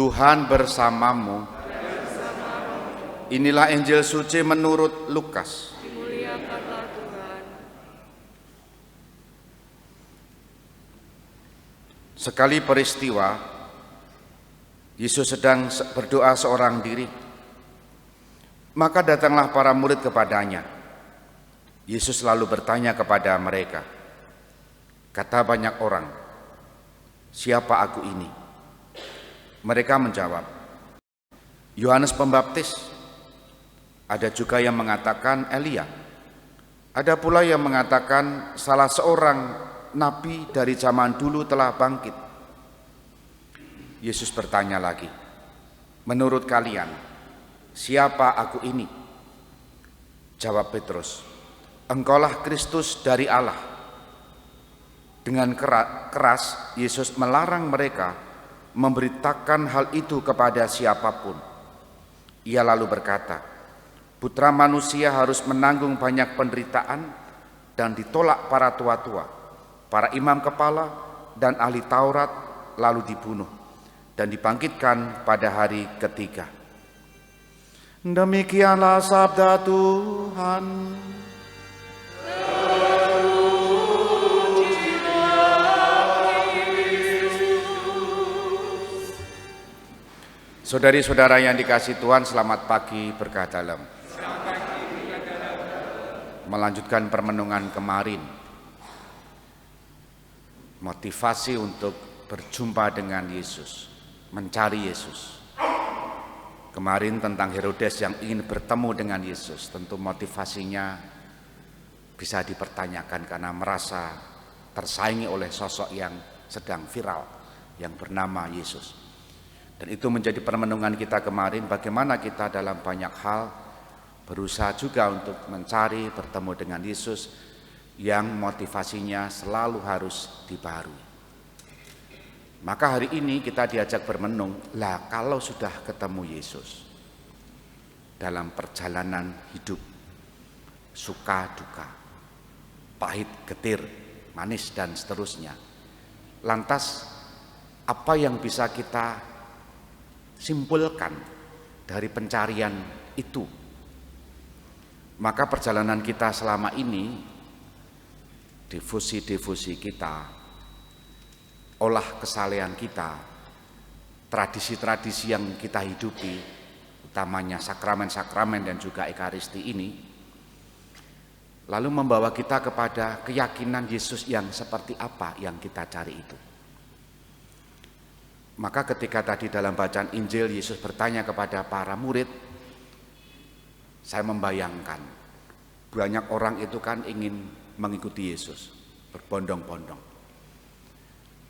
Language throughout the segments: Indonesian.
Tuhan bersamamu. Inilah Injil suci menurut Lukas. Dimuliakanlah Tuhan. Sekali peristiwa, Yesus sedang berdoa seorang diri. Maka datanglah para murid kepadanya. Yesus lalu bertanya kepada mereka, kata banyak orang, "Siapa aku ini?" Mereka menjawab, "Yohanes Pembaptis." Ada juga yang mengatakan Elia. Ada pula yang mengatakan salah seorang nabi dari zaman dulu telah bangkit. Yesus bertanya lagi, "Menurut kalian, siapa aku ini?" Jawab Petrus, "Engkaulah Kristus dari Allah." Dengan keras Yesus melarang mereka memberitakan hal itu kepada siapapun. Ia lalu berkata, Putra Manusia harus menanggung banyak penderitaan dan ditolak para tua-tua, para imam kepala dan ahli Taurat, lalu dibunuh dan dibangkitkan pada hari ketiga. Demikianlah sabda Tuhan. Saudari-saudara yang dikasihi Tuhan, selamat pagi berkah dalam. Melanjutkan permenungan kemarin, motivasi untuk berjumpa dengan Yesus, mencari Yesus. Kemarin tentang Herodes yang ingin bertemu dengan Yesus, tentu motivasinya bisa dipertanyakan karena merasa tersaingi oleh sosok yang sedang viral yang bernama Yesus. Dan itu menjadi permenungan kita kemarin, bagaimana kita dalam banyak hal berusaha juga untuk mencari bertemu dengan Yesus yang motivasinya selalu harus dibaharui. Maka hari ini kita diajak bermenung, lah kalau sudah ketemu Yesus dalam perjalanan hidup, suka duka, pahit getir, manis dan seterusnya, lantas apa yang bisa kita simpulkan dari pencarian itu? Maka perjalanan kita selama ini, devosi-devosi kita, olah kesalehan kita, tradisi-tradisi yang kita hidupi, utamanya sakramen-sakramen dan juga ekaristi ini, lalu membawa kita kepada keyakinan Yesus yang seperti apa yang kita cari itu. Maka ketika tadi dalam bacaan Injil Yesus bertanya kepada para murid, saya membayangkan banyak orang itu kan ingin mengikuti Yesus, berbondong-bondong.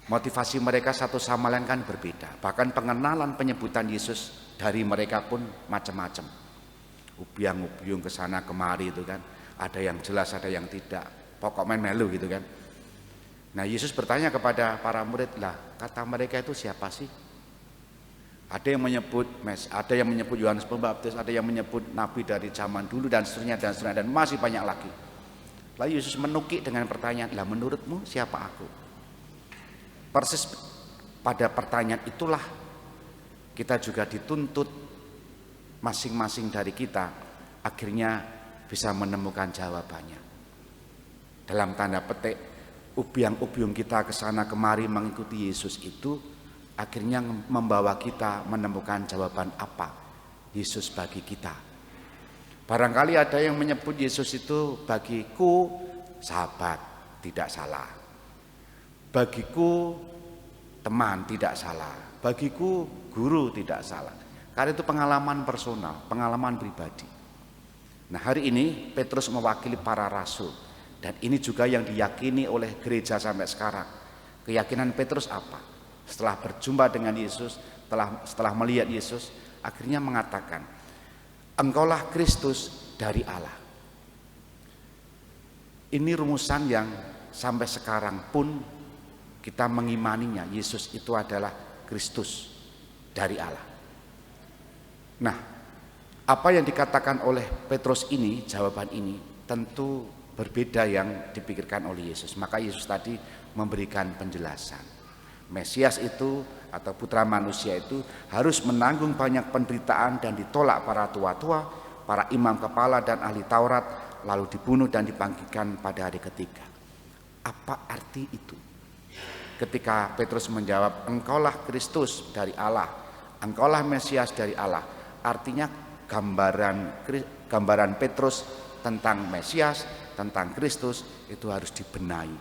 Motivasi mereka satu sama lain kan berbeda. Bahkan pengenalan penyebutan Yesus dari mereka pun macam-macam. Ubiang-ubiung ke sana kemari itu kan. Ada yang jelas, ada yang tidak. Pokok main melu gitu kan. Nah Yesus bertanya kepada para murid, lah kata mereka itu siapa sih? Ada yang menyebut Yohanes Pembaptis, ada yang menyebut nabi dari zaman dulu dan seterusnya dan masih banyak lagi. Lalu Yesus menukik dengan pertanyaan, lah menurutmu siapa aku? Persis pada pertanyaan itulah kita juga dituntut masing-masing dari kita akhirnya bisa menemukan jawabannya. Dalam tanda petik, ubiang-ubiung kita ke sana kemari mengikuti Yesus itu akhirnya membawa kita menemukan jawaban apa Yesus bagi kita. Barangkali ada yang menyebut Yesus itu bagiku sahabat, tidak salah. Bagiku teman, tidak salah. Bagiku guru, tidak salah. Karena itu pengalaman personal, pengalaman pribadi. Nah hari ini Petrus mewakili para rasul. Dan ini juga yang diyakini oleh gereja sampai sekarang. Keyakinan Petrus apa? Setelah berjumpa dengan Yesus, setelah melihat Yesus, akhirnya mengatakan, engkaulah Kristus dari Allah. Ini rumusan yang sampai sekarang pun kita mengimaninya. Yesus itu adalah Kristus dari Allah. Nah, apa yang dikatakan oleh Petrus ini, jawaban ini tentu berbeda yang dipikirkan oleh Yesus. Maka Yesus tadi memberikan penjelasan. Mesias itu atau putra manusia itu harus menanggung banyak penderitaan dan ditolak para tua-tua, para imam kepala dan ahli Taurat, lalu dibunuh dan dibangkitkan pada hari ketiga. Apa arti itu? Ketika Petrus menjawab, engkaulah Kristus dari Allah, engkaulah Mesias dari Allah, artinya gambaran Petrus tentang Mesias, tentang Kristus itu harus dibenahi,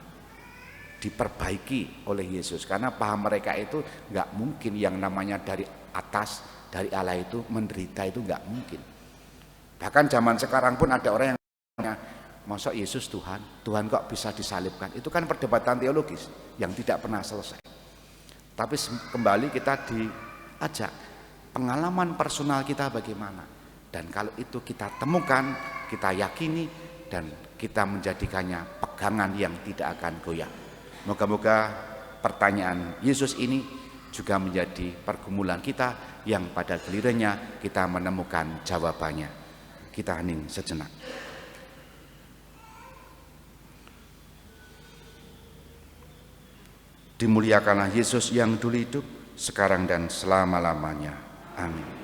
diperbaiki oleh Yesus, karena paham mereka itu nggak mungkin yang namanya dari atas, dari Allah itu menderita, itu nggak mungkin. Bahkan zaman sekarang pun ada orang yang masa Yesus Tuhan kok bisa disalibkan? Itu kan perdebatan teologis yang tidak pernah selesai. Tapi kembali kita diajak pengalaman personal kita bagaimana, dan kalau itu kita temukan, kita yakini, dan kita menjadikannya pegangan yang tidak akan goyah. Moga-moga pertanyaan Yesus ini juga menjadi pergumulan kita yang pada gilirannya kita menemukan jawabannya. Kita hening sejenak. Dimuliakanlah Yesus yang dulu hidup, sekarang dan selama-lamanya. Amin.